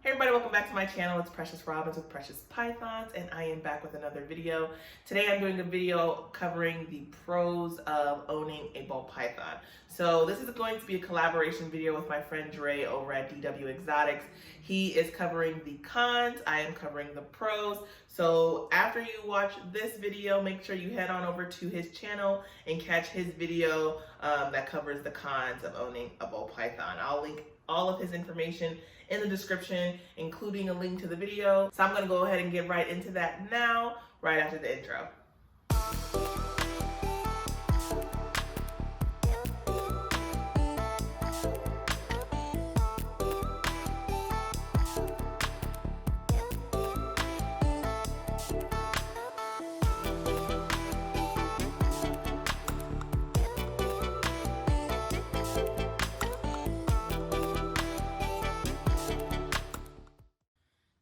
Hey everybody, welcome back to my channel. It's Precious Robins with Precious Pythons, and I am back with another video. Today I'm doing a video covering the pros of owning a ball python. So this is going to be a collaboration video with my friend Dre over at Dwxoticz. He is covering the cons, I am covering the pros. So after you watch this video, make sure you head on over to his channel and catch his video that covers the cons of owning a ball python. I'll link all of his information in the description, including a link to the video. So I'm gonna go ahead and get right into that now, right after the intro.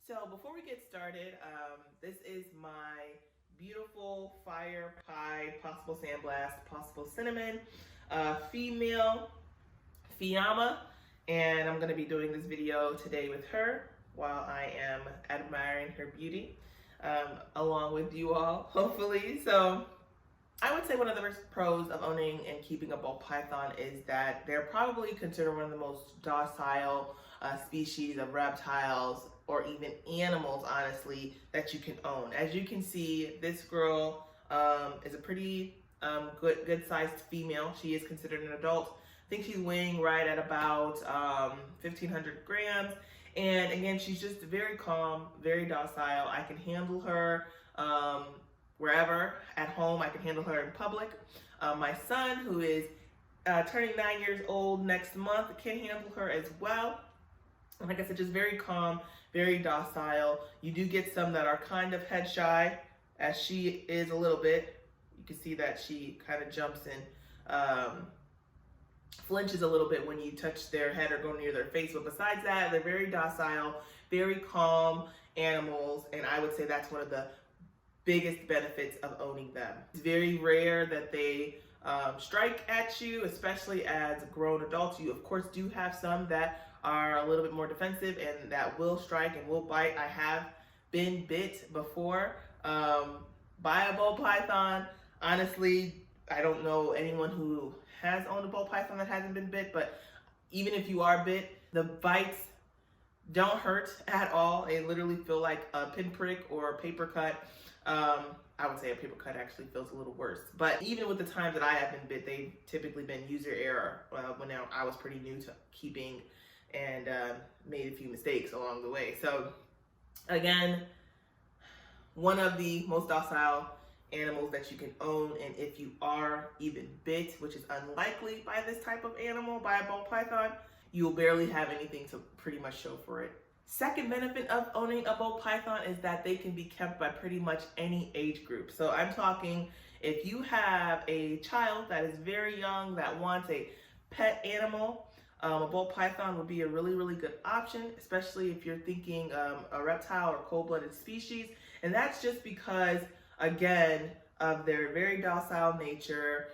So before we get started, this is my beautiful fire pie, possible sandblast, possible cinnamon, female Fiamma, and I'm going to be doing this video today with her while I am admiring her beauty, along with you all, hopefully. So I would say one of the pros of owning and keeping a ball python is that they're probably considered one of the most docile species of reptiles or even animals, honestly, that you can own. As you can see, this girl is a pretty good sized female. She is considered an adult. I think she's weighing right at about 1,500 grams. And again, she's just very calm, very docile. I can handle her wherever, at home. I can handle her in public. My son, who is turning 9 years old next month, can handle her as well. And like I said, just very calm, very docile. You do get some that are kind of head shy, as she is a little bit. You can see that she kind of jumps and flinches a little bit when you touch their head or go near their face. But besides that, they're very docile, very calm animals, and I would say that's one of the biggest benefits of owning them. It's very rare that they strike at you, especially as grown adults. You of course do have some that are a little bit more defensive and that will strike and will bite. I have been bit before by a ball python. Honestly, I don't know anyone who has owned a ball python that hasn't been bit, but even if you are bit, the bites don't hurt at all. They literally feel like a pinprick or a paper cut. I would say a paper cut actually feels a little worse. But even with the times that I have been bit, they've typically been user error when I was pretty new to keeping and made a few mistakes along the way. So again, one of the most docile animals that you can own, and if you are even bit, which is unlikely by this type of animal, by a ball python, you will barely have anything to pretty much show for it. Second benefit of owning a ball python is that they can be kept by pretty much any age group. So I'm talking if you have a child that is very young that wants a pet animal, a ball python would be a really good option, especially if you're thinking a reptile or cold-blooded species. And that's just because, again, of their very docile nature.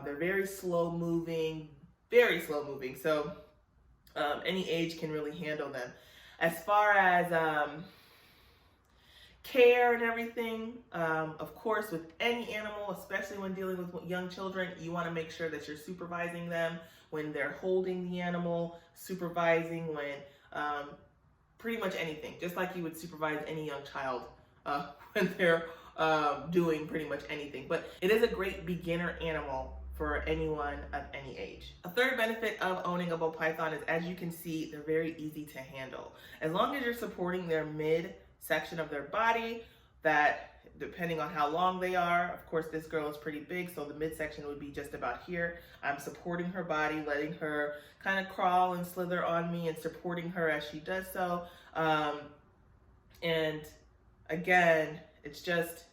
They're very slow moving. So any age can really handle them. As far as care and everything, of course, with any animal, especially when dealing with young children, you want to make sure that you're supervising them when they're holding the animal, supervising when pretty much anything, just like you would supervise any young child when they're doing pretty much anything. But it is a great beginner animal for anyone of any age. A third benefit of owning a ball python is, as you can see, they're very easy to handle. As long as you're supporting their mid section of their body, that depending on how long they are, of course this girl is pretty big, so the midsection would be just about here. I'm supporting her body, letting her kind of crawl and slither on me and supporting her as she does so. And again, it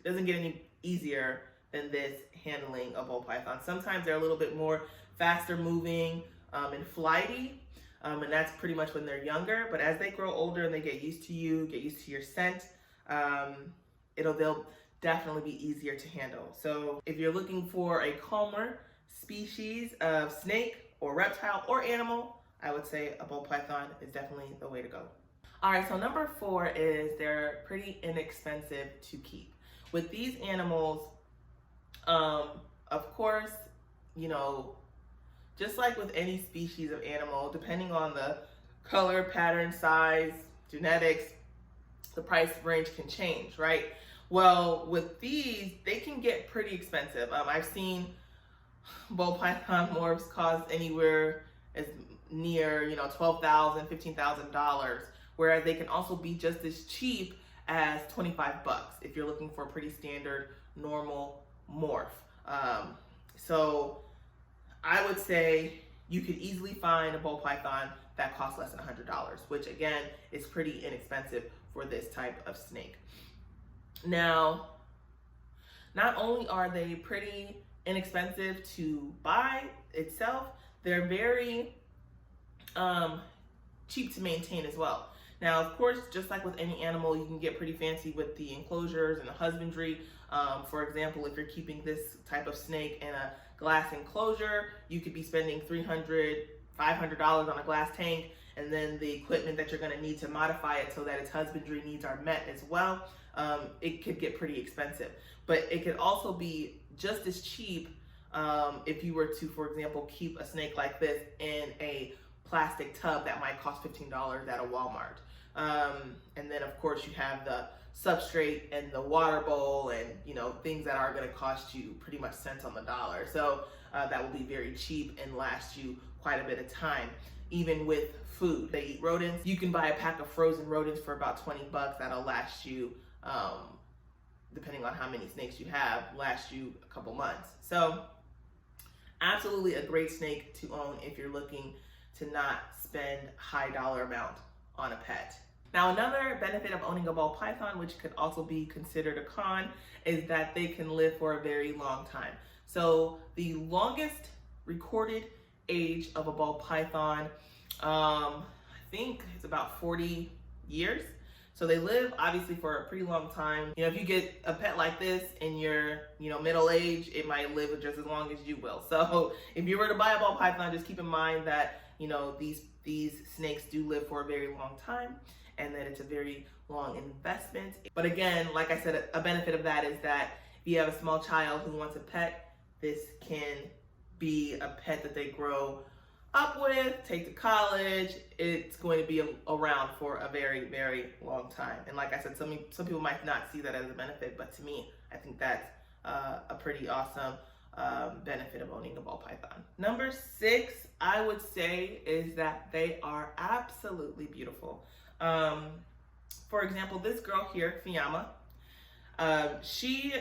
doesn't get any easier than this handling a ball python. Sometimes they're a little bit more faster moving and flighty, and that's pretty much when they're younger. But as they grow older and they get used to you, get used to your scent, they'll definitely be easier to handle. So if you're looking for a calmer species of snake or reptile or animal, I would say a ball python is definitely the way to go. All right, so number 4 is they're pretty inexpensive to keep. With these animals, of course, you know, just like with any species of animal, depending on the color, pattern, size, genetics, the price range can change, right? Well, with these, they can get pretty expensive. I've seen ball python morphs cost anywhere as near, you know, $12,000, $15,000, whereas they can also be just as cheap as 25 bucks if you're looking for a pretty standard, normal morph. So I would say you could easily find a ball python that costs less than $100, which again is pretty inexpensive for this type of snake. Now, not only are they pretty inexpensive to buy itself, they're very cheap to maintain as well. Now, of course, just like with any animal, you can get pretty fancy with the enclosures and the husbandry. For example, if you're keeping this type of snake in a glass enclosure, you could be spending $300, $500 on a glass tank, and then the equipment that you're going to need to modify it so that its husbandry needs are met as well. It could get pretty expensive, but it could also be just as cheap if you were to, for example, keep a snake like this in a plastic tub that might cost $15 at a Walmart. And then of course you have the substrate and the water bowl and, you know, things that are going to cost you pretty much cents on the dollar. So that will be very cheap and last you quite a bit of time. Even with food, they eat rodents. You can buy a pack of frozen rodents for about 20 bucks. That'll last you, depending on how many snakes you have, last you a couple months. So absolutely a great snake to own if you're looking to not spend high dollar amount on a pet. Now, another benefit of owning a ball python, which could also be considered a con, is that they can live for a very long time. So the longest recorded age of a ball python, I think it's about 40 years. So they live obviously for a pretty long time. You know, if you get a pet like this in your, you know, middle age, it might live just as long as you will. So if you were to buy a ball python, just keep in mind that, you know, these snakes do live for a very long time and that it's a very long investment. But again, like I said, a benefit of that is that if you have a small child who wants a pet, this can be a pet that they grow up with, take to college. It's going to be around for a very, very long time. And like I said, some people might not see that as a benefit, but to me, I think that's a pretty awesome benefit of owning a ball python. Number 6, I would say, is that they are absolutely beautiful. For example, this girl here, Fiamma, she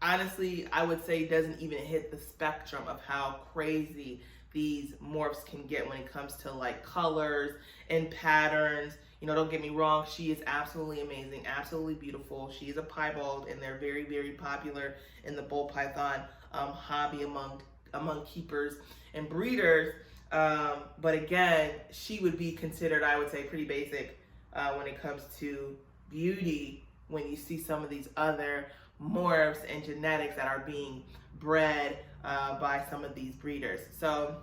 honestly, I would say, doesn't even hit the spectrum of how crazy these morphs can get when it comes to like colors and patterns. You know, don't get me wrong, she is absolutely amazing, absolutely beautiful. She is a piebald, and they're very, very popular in the ball python hobby among keepers and breeders. But again, she would be considered, I would say, pretty basic when it comes to beauty when you see some of these other morphs and genetics that are being bred by some of these breeders. So,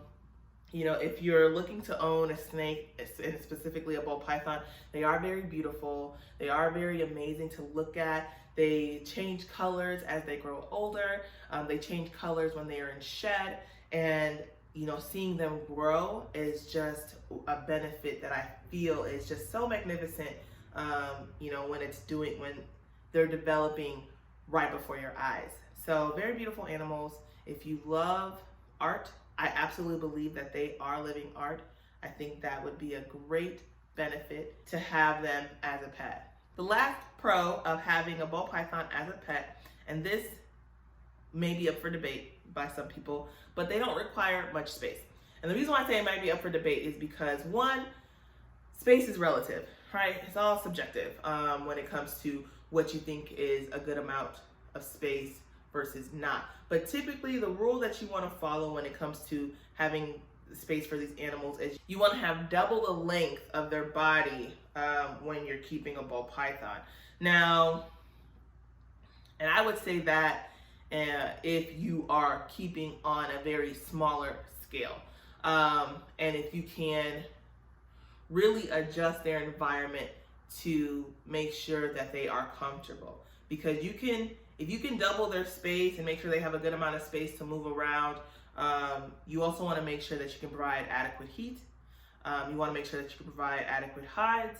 you know, if you're looking to own a snake, and specifically a ball python, they are very beautiful. They are very amazing to look at. They change colors as they grow older. They change colors when they are in shed. And, you know, seeing them grow is just a benefit that I feel is just so magnificent, you know, when they're developing right before your eyes. So very beautiful animals. If you love art, I absolutely believe that they are living art. I think that would be a great benefit to have them as a pet. The last pro of having a ball python as a pet, and this may be up for debate by some people, but they don't require much space. And the reason why I say it might be up for debate is because, one, space is relative, right? It's all subjective when it comes to what you think is a good amount of space versus not. But typically the rule that you want to follow when it comes to having space for these animals is you want to have double the length of their body when you're keeping a ball python. Now, and I would say that if you are keeping on a very smaller scale, and if you can really adjust their environment to make sure that they are comfortable. Because if you can double their space and make sure they have a good amount of space to move around, you also want to make sure that you can provide adequate heat. You want to make sure that you can provide adequate hides,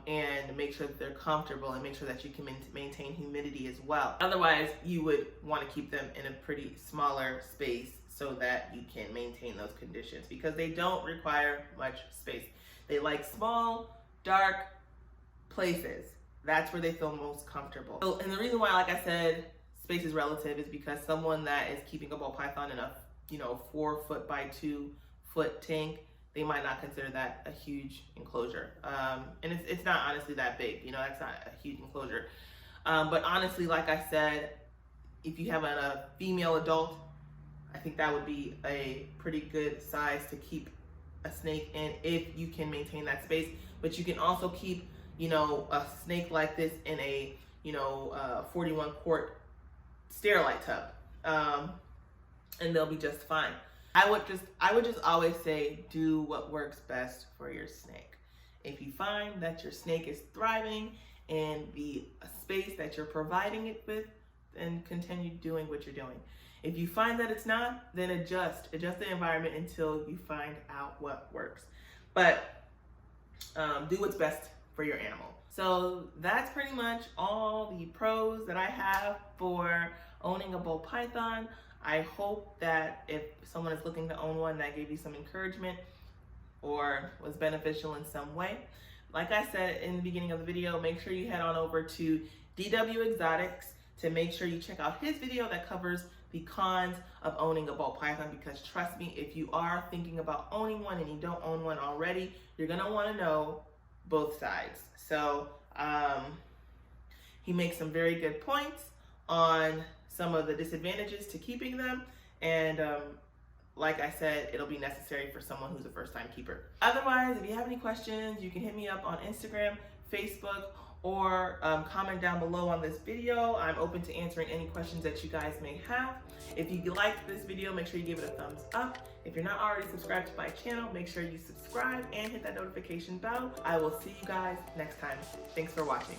and make sure that they're comfortable, and make sure that you can maintain humidity as well. Otherwise, you would want to keep them in a pretty smaller space so that you can maintain those conditions, because they don't require much space. They like small, dark places. That's where they feel most comfortable. So, and the reason why, like I said, space is relative is because someone that is keeping a ball python in a 4 foot by 2 foot tank, they might not consider that a huge enclosure. And it's not honestly that big, that's not a huge enclosure. But honestly, like I said, if you have a female adult, I think that would be a pretty good size to keep a snake in if you can maintain that space. But you can also keep, a snake like this in a, 41 quart sterilite tub, and they'll be just fine. I would just always say, do what works best for your snake. If you find that your snake is thriving in the space that you're providing it with, then continue doing what you're doing. If you find that it's not, then adjust the environment until you find out what works. But do what's best for your animal. So that's pretty much all the pros that I have for owning a ball python. I hope that if someone is looking to own one, that gave you some encouragement or was beneficial in some way. Like I said in the beginning of the video, make sure you head on over to Dwxoticz to make sure you check out his video that covers the cons of owning a ball python, because trust me, if you are thinking about owning one and you don't own one already, you're gonna wanna know both sides. So he makes some very good points on some of the disadvantages to keeping them, and like I said, it'll be necessary for someone who's a first-time keeper. Otherwise, if you have any questions, you can hit me up on Instagram, Facebook, or comment down below on this video. I'm open to answering any questions that you guys may have. If you liked this video, make sure you give it a thumbs up. If you're not already subscribed to my channel, make sure you subscribe and hit that notification bell. I will see you guys next time. Thanks for watching.